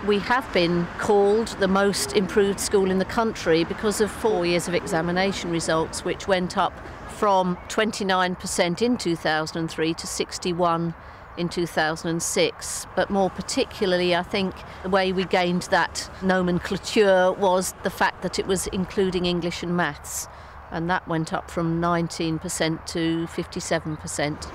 We have been called the most improved school in the country because of 4 years of examination results, which went up from 29% in 2003 to 61% in 2006. But more particularly, I think the way we gained that nomenclature was the fact that it was including English and maths, and that went up from 19% to 57%.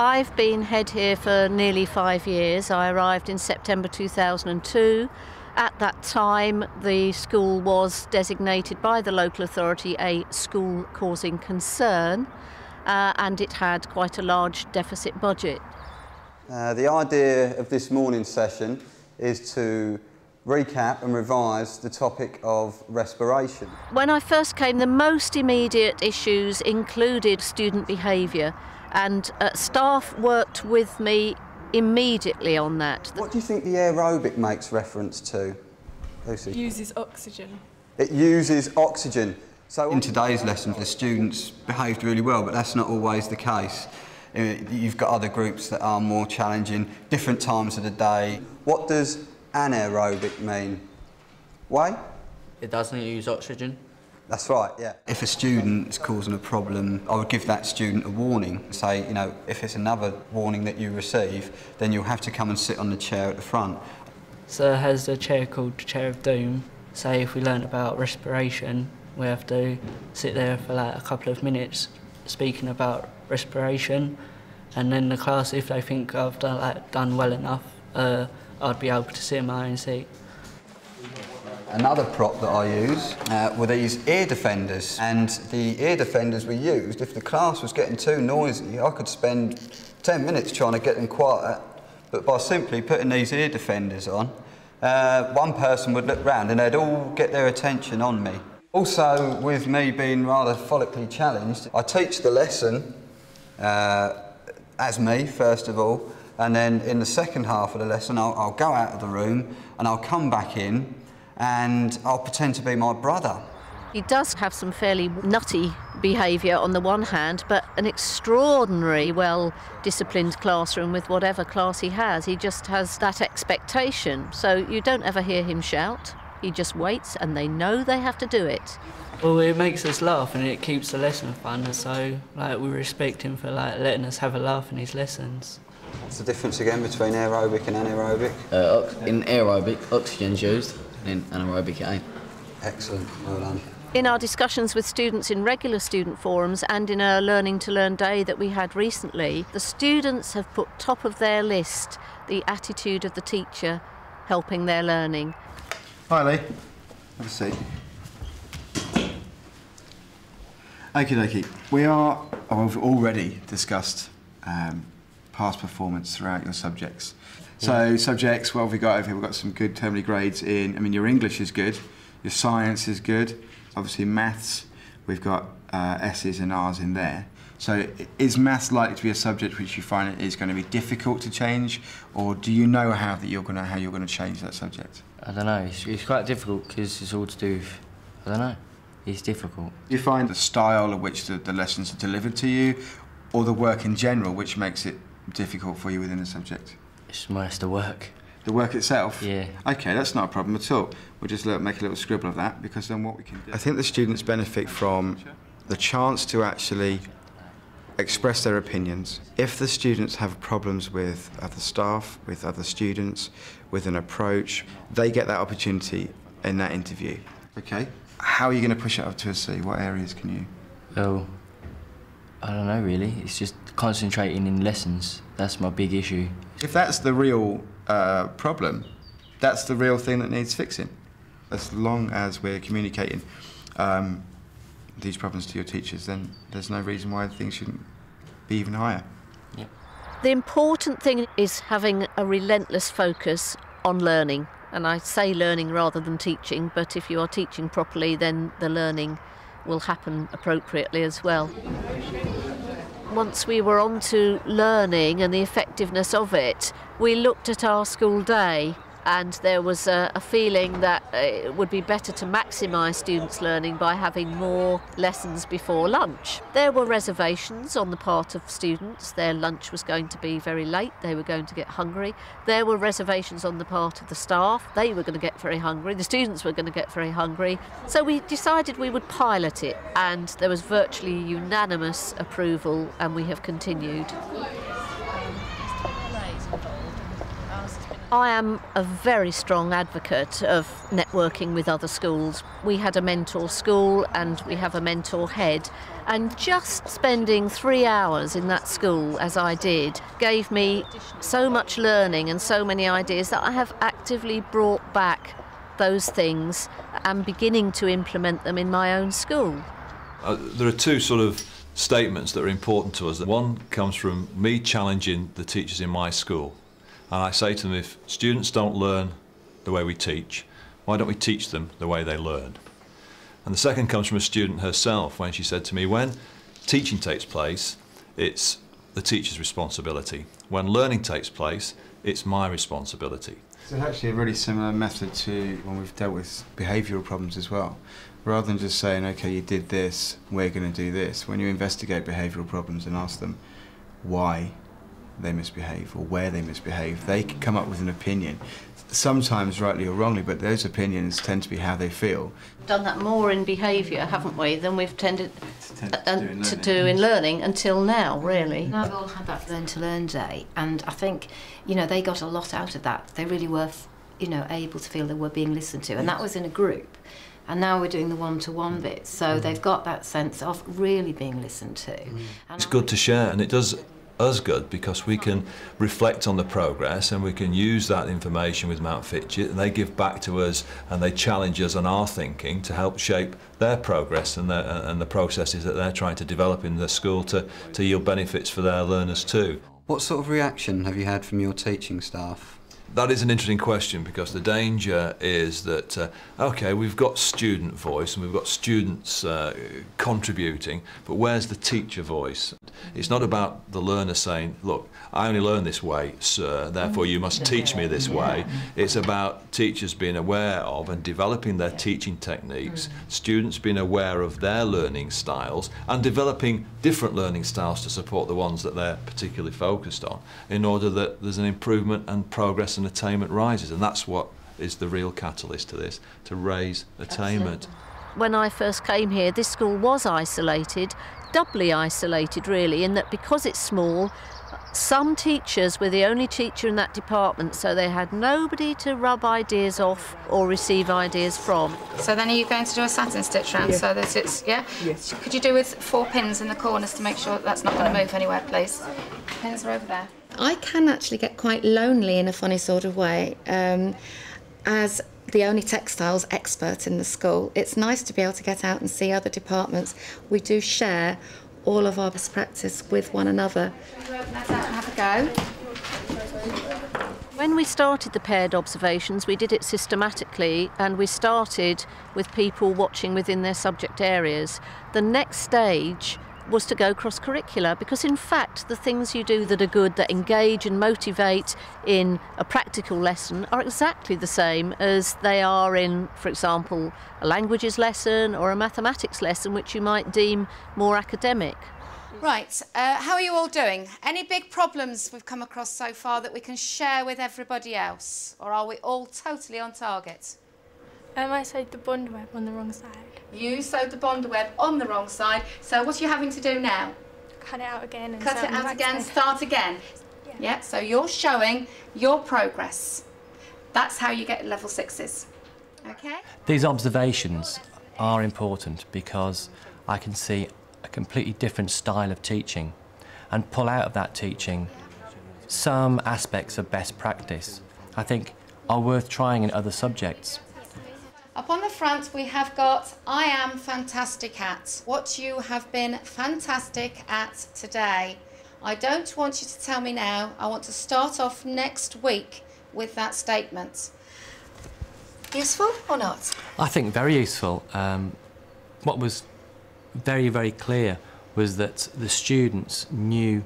I've been head here for nearly 5 years. I arrived in September 2002. At that time, the school was designated by the local authority a school causing concern, and it had quite a large deficit budget. The idea of this morning's session is to recap and revise the topic of respiration. When I first came, the most immediate issues included student behaviour, and staff worked with me immediately on that. What do you think the aerobic makes reference to, Lucy? It uses oxygen. It uses oxygen. So in today's lesson, the students behaved really well, but that's not always the case. You've got other groups that are more challenging, different times of the day. What does anaerobic mean? Why? It doesn't use oxygen. That's right, yeah. If a student is causing a problem, I would give that student a warning. Say, you know, if it's another warning that you receive, then you'll have to come and sit on the chair at the front. So it has a chair called the Chair of Doom. Say if we learn about respiration, we have to sit there for like a couple of minutes speaking about respiration, and then the class, if they think I've done well enough, I'd be able to sit in my own seat. Another prop that I use were these ear defenders, and the ear defenders we used, if the class was getting too noisy, I could spend 10 minutes trying to get them quiet, but by simply putting these ear defenders on, one person would look round and they'd all get their attention on me. Also, with me being rather follically challenged, I teach the lesson as me, first of all, and then in the second half of the lesson I'll go out of the room and I'll come back in and I'll pretend to be my brother. He does have some fairly nutty behaviour on the one hand, but an extraordinary well-disciplined classroom with whatever class he has. He just has that expectation, so you don't ever hear him shout. He just waits and they know they have to do it. Well, it makes us laugh and it keeps the lesson fun, so we respect him for letting us have a laugh in his lessons. What's the difference again between aerobic and anaerobic? In aerobic, oxygen's used. In anaerobic it ain't. Excellent, well done. In our discussions with students in regular student forums and in a Learning to Learn day that we had recently, the students have put top of their list the attitude of the teacher helping their learning. Hi Lee, have a seat. Okie dokie, we've already discussed past performance throughout your subjects. So subjects, what have we got over here? We've got some good terminally grades in, your English is good, your science is good, obviously maths, we've got S's and R's in there. So is maths likely to be a subject which you find it is going to be difficult to change, or do you know how you're going to change that subject? I don't know, it's quite difficult because it's all to do with, I don't know, it's difficult. Do you find the style at which the lessons are delivered to you, or the work in general, which makes it difficult for you within the subject? It's more or less the work. The work itself? Yeah. Okay, that's not a problem at all. We'll just make a little scribble of that, because then what we can do... I think the students benefit from the chance to actually express their opinions. If the students have problems with other staff, with other students, with an approach, they get that opportunity in that interview. Okay. How are you going to push it up to a C? What areas can you? Well, I don't know really. It's just concentrating in lessons. That's my big issue. If that's the real problem, that's the real thing that needs fixing. As long as we're communicating these problems to your teachers, then there's no reason why things shouldn't be even higher. The important thing is having a relentless focus on learning. And I say learning rather than teaching, but if you are teaching properly, then the learning will happen appropriately as well. Once we were on to learning and the effectiveness of it, we looked at our school day, and there was a feeling that it would be better to maximise students' learning by having more lessons before lunch. There were reservations on the part of students. Their lunch was going to be very late, they were going to get hungry. There were reservations on the part of the staff, they were going to get very hungry, the students were going to get very hungry. So we decided we would pilot it, and there was virtually unanimous approval, and we have continued. I am a very strong advocate of networking with other schools. We had a mentor school and we have a mentor head, and just spending 3 hours in that school, as I did, gave me so much learning and so many ideas that I have actively brought back those things and beginning to implement them in my own school. There are two sort of statements that are important to us. One comes from me challenging the teachers in my school. And I say to them, if students don't learn the way we teach, why don't we teach them the way they learn? And the second comes from a student herself, when she said to me, when teaching takes place, it's the teacher's responsibility. When learning takes place, it's my responsibility. So it's actually a really similar method to when we've dealt with behavioural problems as well. Rather than just saying, okay, you did this, we're going to do this. When you investigate behavioural problems and ask them why they misbehave or where they misbehave, they can come up with an opinion, sometimes rightly or wrongly, but those opinions tend to be how they feel. Done that more in behaviour, haven't we, than we've tended to do in learning until now, really. Now we've all had that Learn to Learn day, and I think, you know, they got a lot out of that. They really were, you know, able to feel they were being listened to, and that was in a group. And now we're doing the one-to-one bit, so they've got that sense of really being listened to. It's good to share, and it does us good because we can reflect on the progress and we can use that information with Mount Fitchett, and they give back to us and they challenge us on our thinking to help shape their progress and the processes that they're trying to develop in the school to yield benefits for their learners too. What sort of reaction have you had from your teaching staff? That is an interesting question, because the danger is that, OK, we've got student voice and we've got students contributing, but where's the teacher voice? It's not about the learner saying, look, I only learn this way, sir, therefore you must teach me this way. It's about teachers being aware of and developing their teaching techniques, students being aware of their learning styles and developing different learning styles to support the ones that they're particularly focused on, in order that there's an improvement and progress and attainment rises. And that's what is the real catalyst to this, to raise attainment. When I first came here, this school was isolated, doubly isolated really, in that because it's small, some teachers were the only teacher in that department, so they had nobody to rub ideas off or receive ideas from. So then are you going to do a satin stitch round so that it's, yeah? Yes. Could you do with 4 pins in the corners to make sure that that's not going to move anywhere, please? Pins are over there. I can actually get quite lonely in a funny sort of way. As the only textiles expert in the school, it's nice to be able to get out and see other departments. We do share all of our best practice with one another. Can you open that out and have a go? When we started the paired observations, we did it systematically, and we started with people watching within their subject areas. The next stage was to go cross-curricular, because in fact the things you do that are good, that engage and motivate in a practical lesson, are exactly the same as they are in, for example, a languages lesson or a mathematics lesson, which you might deem more academic. Right, how are you all doing? Any big problems we've come across so far that we can share with everybody else? Or are we all totally on target? I sewed the bond web on the wrong side. You sewed the bond web on the wrong side, so what are you having to do now? Cut it out again and Cut sew it on the out back again, side. start again. Yeah. So you're showing your progress. That's how you get level 6s. Okay? These observations are important because I can see a completely different style of teaching and pull out of that teaching some aspects of best practice I think are worth trying in other subjects. Up on the front we have got I am fantastic at. What you have been fantastic at today. I don't want you to tell me now. I want to start off next week with that statement. Useful or not? I think very useful. What was very, very clear was that the students knew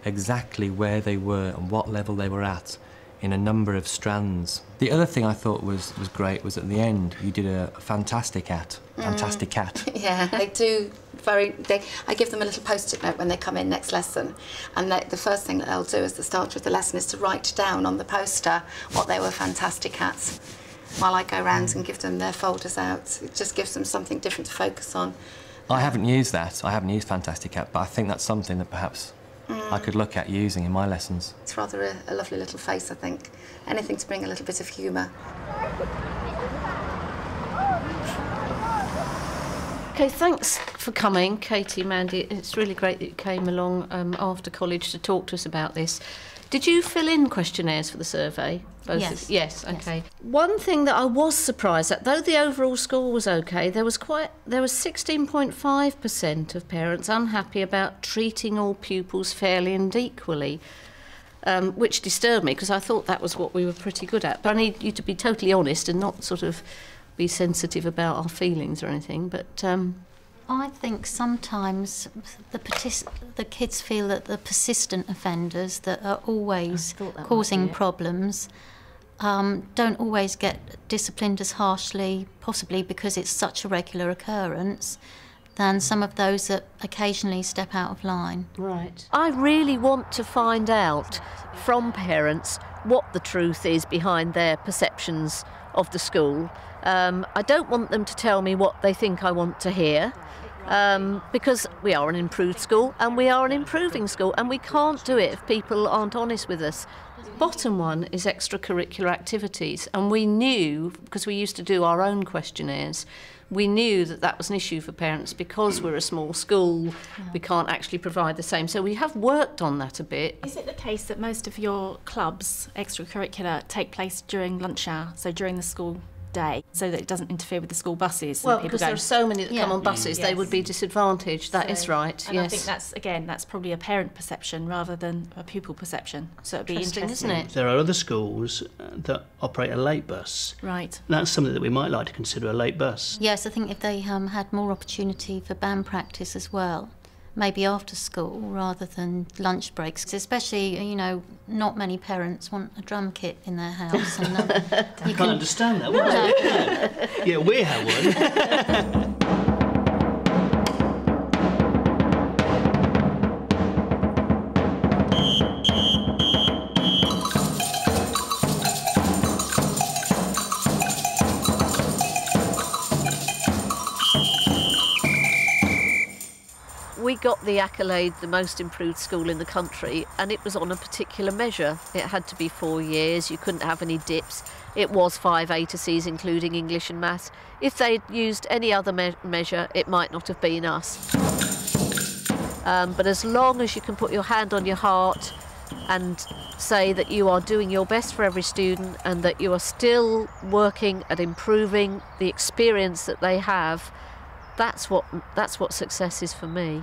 exactly where they were and what level they were at in a number of strands. The other thing I thought was great was at the end you did a fantastic at. Yeah, they do I give them a little post-it note when they come in next lesson, and the first thing that they'll do as the starter of the lesson is to write down on the poster what they were fantastic at, while I go round and give them their folders out. It just gives them something different to focus on. I haven't used that. I haven't used fantastic at, but I think that's something that perhaps I could look at using in my lessons. It's rather a lovely little face, I think. Anything to bring a little bit of humour. Okay, thanks for coming, Katie, Mandy. It's really great that you came along after college to talk to us about this. Did you fill in questionnaires for the survey? Yes. Yes, okay. One thing that I was surprised at, though the overall score was okay, there was 16.5% of parents unhappy about treating all pupils fairly and equally, which disturbed me because I thought that was what we were pretty good at. But I need you to be totally honest and not sort of be sensitive about our feelings or anything, but I think sometimes the kids feel that the persistent offenders that are always causing problems don't always get disciplined as harshly, possibly because it's such a regular occurrence, than some of those that occasionally step out of line. Right. I really want to find out from parents what the truth is behind their perceptions of the school. I don't want them to tell me what they think I want to hear, because we are an improved school and we are an improving school, and we can't do it if people aren't honest with us. Bottom one is extracurricular activities, and we knew, because we used to do our own questionnaires, we knew that that was an issue for parents because we're a small school, we can't actually provide the same. So we have worked on that a bit. Is it the case that most of your clubs, extracurricular, take place during lunch hour, so during the school day, so that it doesn't interfere with the school buses? Well, because there are so many that come on buses, they would be disadvantaged. That is right, and I think that's probably a parent perception rather than a pupil perception. So it'd be interesting, isn't it? There are other schools that operate a late bus. Right. That's something that we might like to consider, a late bus. Yes, I think if they had more opportunity for band practice as well, maybe after school rather than lunch breaks, especially, you know, not many parents want a drum kit in their house. And, I can't understand that. What was it? Yeah, we have one. We got the accolade, the most improved school in the country, and it was on a particular measure. It had to be 4 years, you couldn't have any dips. It was 5 A to Cs, including English and Maths. If they'd used any other measure, it might not have been us. But as long as you can put your hand on your heart and say that you are doing your best for every student and that you are still working at improving the experience that they have, that's what success is for me.